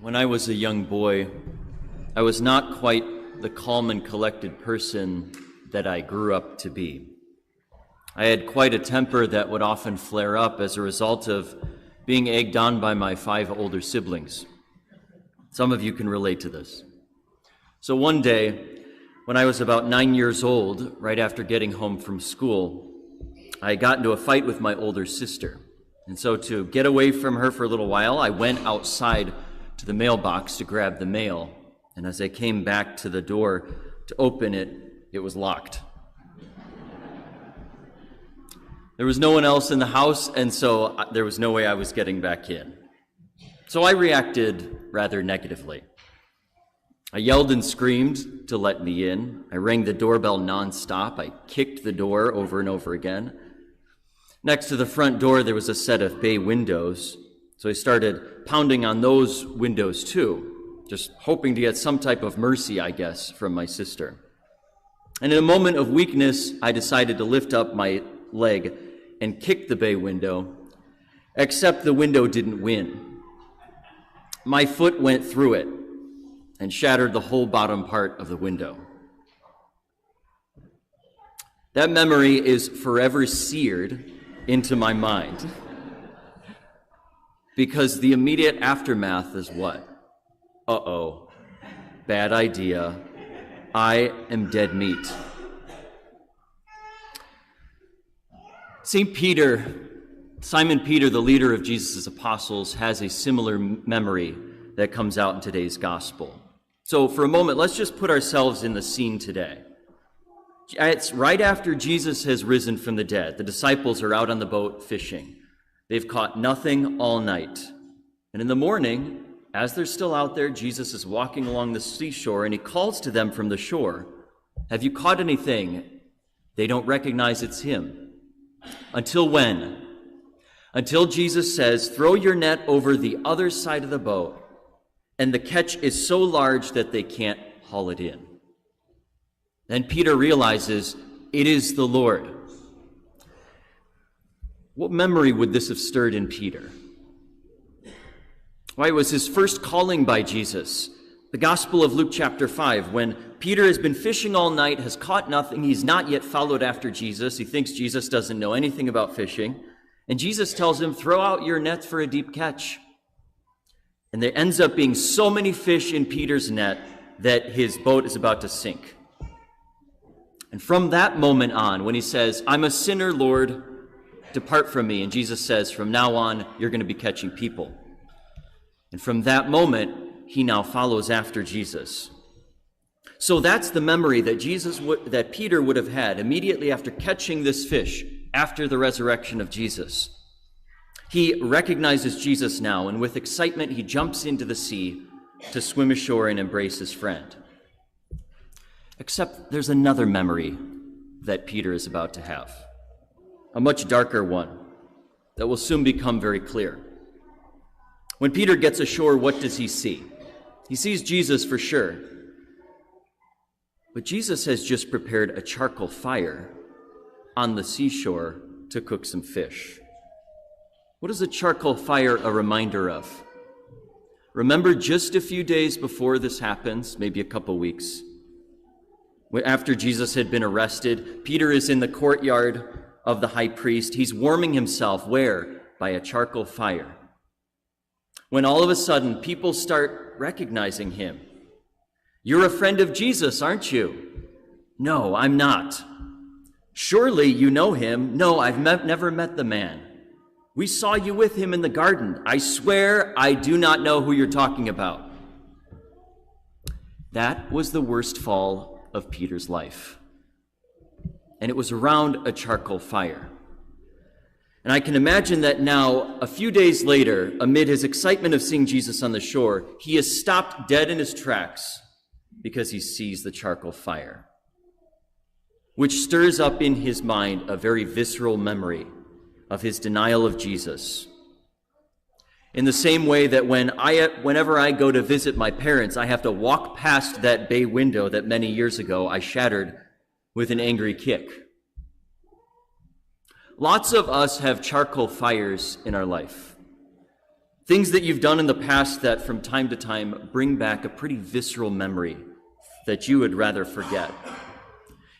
When I was a young boy, I was not quite the calm and collected person that I grew up to be. I had quite a temper that would often flare up as a result of being egged on by my 5 older siblings. Some of you can relate to this. So one day, when I was about 9 years old, right after getting home from school, I got into a fight with my older sister. And so to get away from her for a little while, I went outside to the mailbox to grab the mail. And as I came back to the door to open it, it was locked. There was no one else in the house, and so there was no way I was getting back in. So I reacted rather negatively. I yelled and screamed to let me in. I rang the doorbell nonstop. I kicked the door over and over again. Next to the front door, there was a set of bay windows, so I started pounding on those windows too, just hoping to get some type of mercy, I guess, from my sister. And in a moment of weakness, I decided to lift up my leg and kick the bay window, except the window didn't win. My foot went through it and shattered the whole bottom part of the window. That memory is forever seared into my mind, because the immediate aftermath is what? Uh-oh, bad idea. I am dead meat. St. Peter, Simon Peter, the leader of Jesus' apostles, has a similar memory that comes out in today's gospel. So for a moment, let's just put ourselves in the scene today. It's right after Jesus has risen from the dead. The disciples are out on the boat fishing. They've caught nothing all night. And in the morning, as they're still out there, Jesus is walking along the seashore, and he calls to them from the shore, "Have you caught anything?" They don't recognize it's him. Until when? Until Jesus says, "Throw your net over the other side of the boat," and the catch is so large that they can't haul it in. Then Peter realizes it is the Lord. What memory would this have stirred in Peter? Why, it was his first calling by Jesus. The Gospel of Luke chapter 5, when Peter has been fishing all night, has caught nothing, he's not yet followed after Jesus, he thinks Jesus doesn't know anything about fishing, and Jesus tells him, "Throw out your nets for a deep catch." And there ends up being so many fish in Peter's net that his boat is about to sink. And from that moment on, when he says, "I'm a sinner, Lord, depart from me," and Jesus says, "From now on, you're going to be catching people." And from that moment, he now follows after Jesus. So that's the memory that Peter would have had immediately after catching this fish, after the resurrection of Jesus. He recognizes Jesus now, and with excitement, he jumps into the sea to swim ashore and embrace his friend. Except there's another memory that Peter is about to have, a much darker one that will soon become very clear. When Peter gets ashore, what does he see? He sees Jesus for sure. But Jesus has just prepared a charcoal fire on the seashore to cook some fish. What is a charcoal fire a reminder of? Remember, just a few days before this happens, maybe a couple weeks, after Jesus had been arrested, Peter is in the courtyard of the high priest. He's warming himself, where? By a charcoal fire. When all of a sudden, people start recognizing him. "You're a friend of Jesus, aren't you?" "No, I'm not." "Surely you know him." "No, I've never met the man." "We saw you with him in the garden." "I swear I do not know who you're talking about." That was the worst fall of Peter's life. And it was around a charcoal fire. And I can imagine that now, a few days later, amid his excitement of seeing Jesus on the shore, he is stopped dead in his tracks because he sees the charcoal fire, which stirs up in his mind a very visceral memory of his denial of Jesus. In the same way that whenever I go to visit my parents, I have to walk past that bay window that many years ago I shattered with an angry kick. Lots of us have charcoal fires in our life. Things that you've done in the past that from time to time bring back a pretty visceral memory that you would rather forget.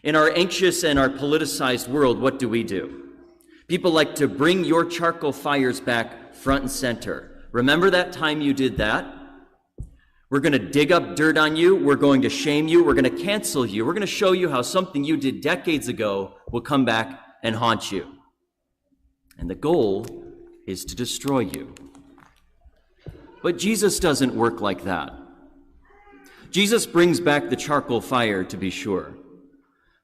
In our anxious and our politicized world, what do? People like to bring your charcoal fires back front and center. Remember that time you did that? We're going to dig up dirt on you. We're going to shame you. We're going to cancel you. We're going to show you how something you did decades ago will come back and haunt you. And the goal is to destroy you. But Jesus doesn't work like that. Jesus brings back the charcoal fire, to be sure,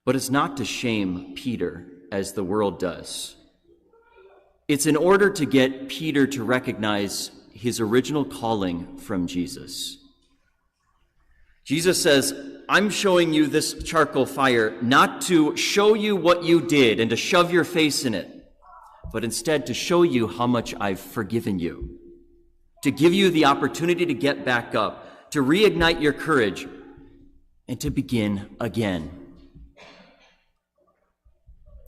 but it's not to shame Peter as the world does. It's in order to get Peter to recognize his original calling from Jesus. Jesus says, I'm showing you this charcoal fire not to show you what you did and to shove your face in it, but instead to show you how much I've forgiven you, to give you the opportunity to get back up, to reignite your courage, and to begin again.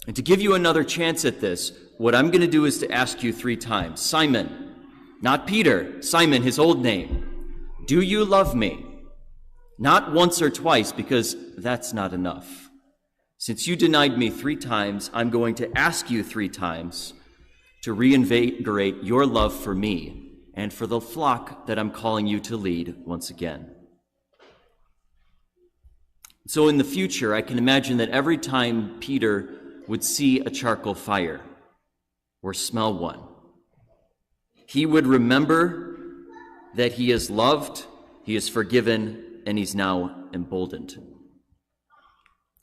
And to give you another chance at this, what I'm going to do is to ask you 3 times. Simon, not Peter, Simon, his old name, do you love me? Not once or twice, because that's not enough. Since you denied me 3 times, I'm going to ask you 3 times to reinvigorate your love for me and for the flock that I'm calling you to lead once again. So in the future, I can imagine that every time Peter would see a charcoal fire or smell one, he would remember that he is loved, he is forgiven, and he's now emboldened.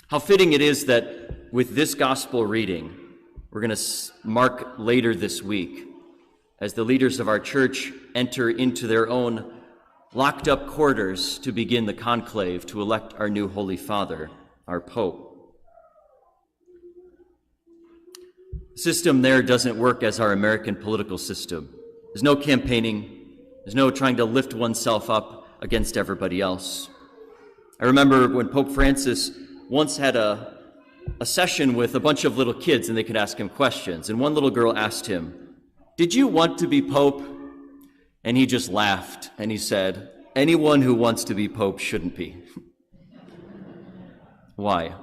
How fitting it is that with this gospel reading, we're going to mark later this week as the leaders of our church enter into their own locked up quarters to begin the conclave to elect our new Holy Father, our Pope. The system there doesn't work as our American political system. There's no campaigning. There's no trying to lift oneself up against everybody else. I remember when Pope Francis once had a session with a bunch of little kids and they could ask him questions. And one little girl asked him, "Did you want to be Pope?" And he just laughed and he said, "Anyone who wants to be Pope shouldn't be." Why?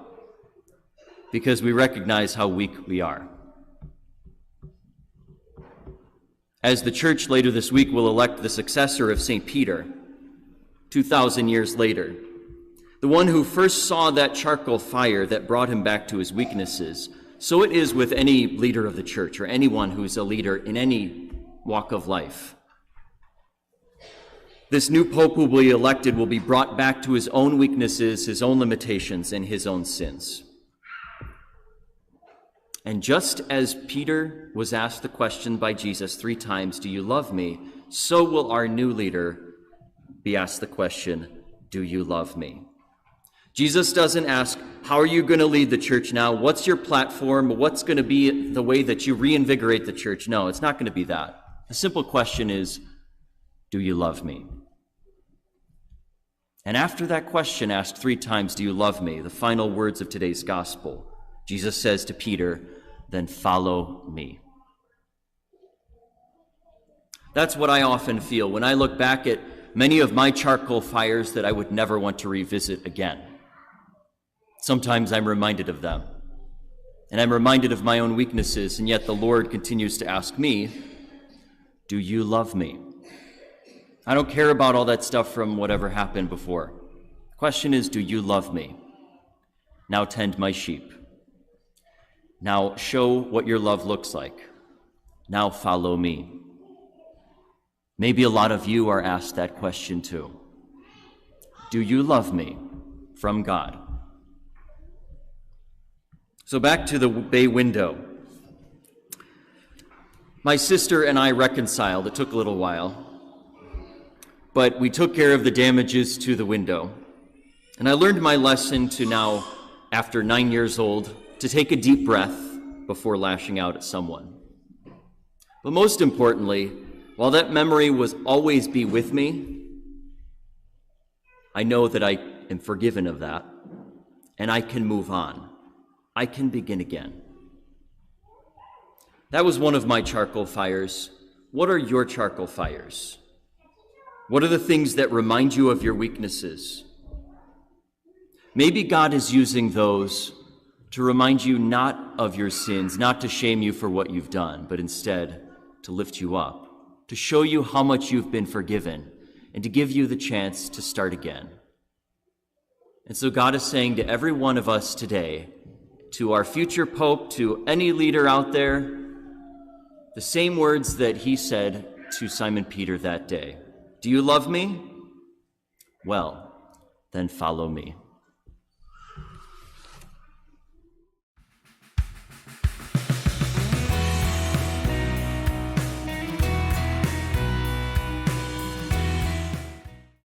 Because we recognize how weak we are. As the church later this week will elect the successor of St. Peter, 2,000 years later, the one who first saw that charcoal fire that brought him back to his weaknesses, so it is with any leader of the church or anyone who's a leader in any walk of life. This new pope who will be elected will be brought back to his own weaknesses, his own limitations, and his own sins. And just as Peter was asked the question by Jesus 3 times, "Do you love me?" so will our new leader be asked the question, "Do you love me?" Jesus doesn't ask, "How are you going to lead the church now? What's your platform? What's going to be the way that you reinvigorate the church?" No, it's not going to be that. The simple question is, "Do you love me?" And after that question asked 3 times, "Do you love me?" the final words of today's gospel, Jesus says to Peter, "Then follow me." That's what I often feel when I look back at many of my charcoal fires that I would never want to revisit again. Sometimes I'm reminded of them, and I'm reminded of my own weaknesses, and yet the Lord continues to ask me, "Do you love me?" I don't care about all that stuff from whatever happened before. The question is, do you love me? Now tend my sheep. Now show what your love looks like. Now follow me. Maybe a lot of you are asked that question too. Do you love me from God? So back to the bay window. My sister and I reconciled. It took a little while, but we took care of the damages to the window. And I learned my lesson to now, after 9 years old, to take a deep breath before lashing out at someone. But most importantly, while that memory will always be with me, I know that I am forgiven of that, and I can move on. I can begin again. That was one of my charcoal fires, what are your charcoal fires? What are the things that remind you of your weaknesses? Maybe God is using those to remind you not of your sins, not to shame you for what you've done, but instead to lift you up, to show you how much you've been forgiven, and to give you the chance to start again. And so God is saying to every one of us today, to our future pope, to any leader out there, the same words that he said to Simon Peter that day. Do you love me? Well, then follow me.